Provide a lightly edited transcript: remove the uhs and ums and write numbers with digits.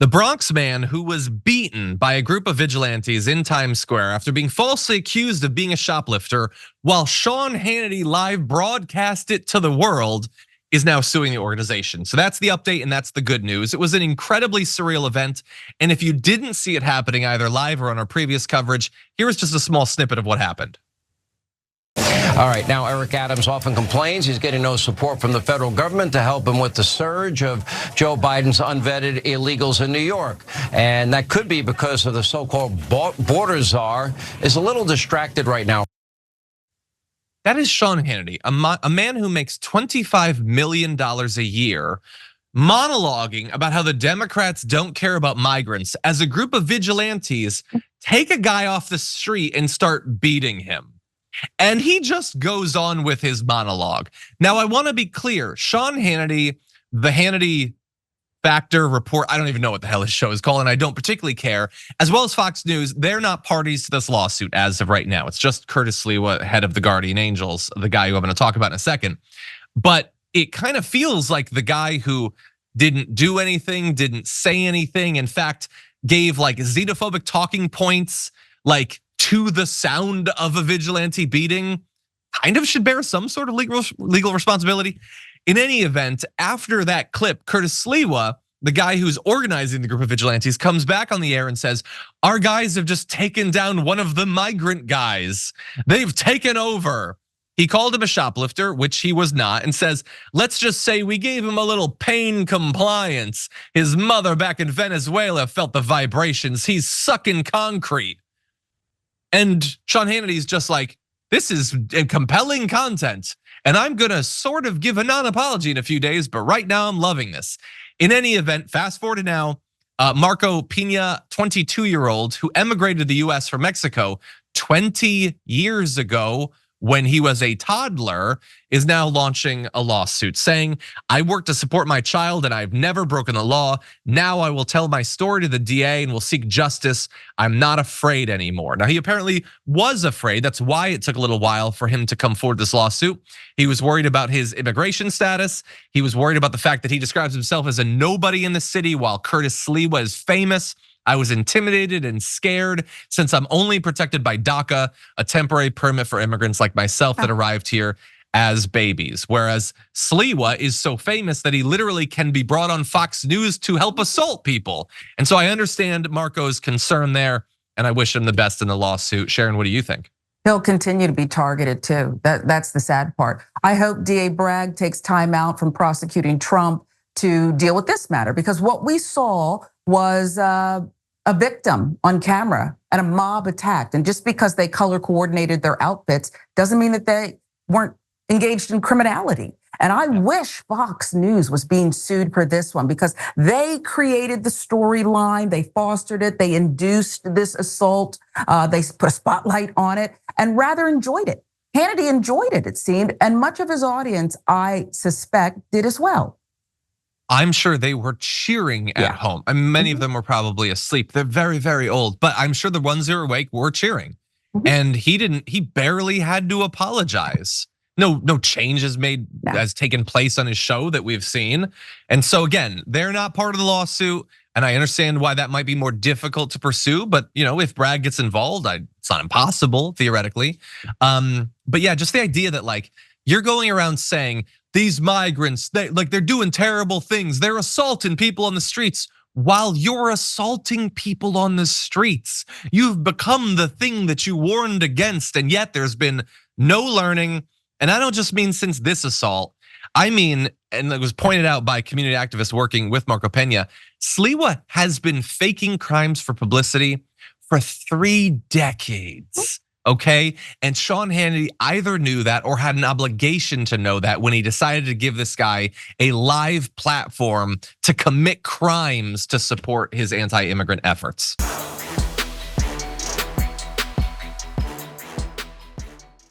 The Bronx man who was beaten by a group of vigilantes in Times Square after being falsely accused of being a shoplifter while Sean Hannity live broadcast it to the world is now suing the organization. So that's the update and that's the good news. It was an incredibly surreal event. And if you didn't see it happening either live or on our previous coverage, here is just a small snippet of what happened. All right, now Eric Adams often complains he's getting no support from the federal government to help him with the surge of Joe Biden's unvetted illegals in New York. And that could be because of the so-called border czar is a little distracted right now. That is Sean Hannity, a man who makes $25 million a year, monologuing about how the Democrats don't care about migrants as a group of vigilantes take a guy off the street and start beating him. And he just goes on with his monologue. Now, I want to be clear. Sean Hannity, the Hannity Factor Report, I don't even know what the hell his show is called, and I don't particularly care, as well as Fox News, they're not parties to this lawsuit as of right now. It's just Curtis Sliwa, head of the Guardian Angels, the guy who I'm going to talk about in a second. But it kind of feels like the guy who didn't do anything, didn't say anything, in fact, gave like xenophobic talking points, like to the sound of a vigilante beating, kind of should bear some sort of legal responsibility. In any event, after that clip, Curtis Sliwa, the guy who's organizing the group of vigilantes, comes back on the air and says, our guys have just taken down one of the migrant guys. They've taken over. He called him a shoplifter, which he was not, and says, let's just say we gave him a little pain compliance. His mother back in Venezuela felt the vibrations. He's sucking concrete. And Sean Hannity's just like, this is compelling content. And I'm gonna sort of give a non-apology in a few days, but right now I'm loving this. In any event, fast forward to now, Marco Piña, 22-year-old who emigrated to the US from Mexico 20 years ago when he was a toddler, is now launching a lawsuit saying, I work to support my child and I've never broken the law. Now I will tell my story to the DA and will seek justice. I'm not afraid anymore. Now he apparently was afraid. That's why it took a little while for him to come forward this lawsuit. He was worried about his immigration status. He was worried about the fact that he describes himself as a nobody in the city while Curtis Sliwa is famous. I was intimidated and scared since I'm only protected by DACA, a temporary permit for immigrants like myself that arrived here as babies. Whereas Sliwa is so famous that he literally can be brought on Fox News to help assault people. And so I understand Marco's concern there, and I wish him the best in the lawsuit. Sharon, what do you think? He'll continue to be targeted too. That's the sad part. I hope DA Bragg takes time out from prosecuting Trump to deal with this matter, because what we saw was a victim on camera and a mob attacked. And just because they color coordinated their outfits doesn't mean that they weren't engaged in criminality. And I wish Fox News was being sued for this one, because they created the storyline, they fostered it, they induced this assault, they put a spotlight on it and rather enjoyed it. Hannity enjoyed it, it seemed, and much of his audience, I suspect, did as well. I'm sure they were cheering at home. I mean, many of them were probably asleep. They're very, very old, but I'm sure the ones who were awake were cheering. And he barely had to apologize. No change has taken place on his show that we've seen. And so again, they're not part of the lawsuit. And I understand why that might be more difficult to pursue, but if Bragg gets involved, it's not impossible theoretically. But yeah, just the idea that like you're going around saying, these migrants, they're doing terrible things. They're assaulting people on the streets while you're assaulting people on the streets. You've become the thing that you warned against, and yet there's been no learning. And I don't just mean since this assault. I mean, and it was pointed out by community activists working with Marco Piña, Sliwa has been faking crimes for publicity for 3 decades. Okay, and Sean Hannity either knew that or had an obligation to know that when he decided to give this guy a live platform to commit crimes to support his anti-immigrant efforts.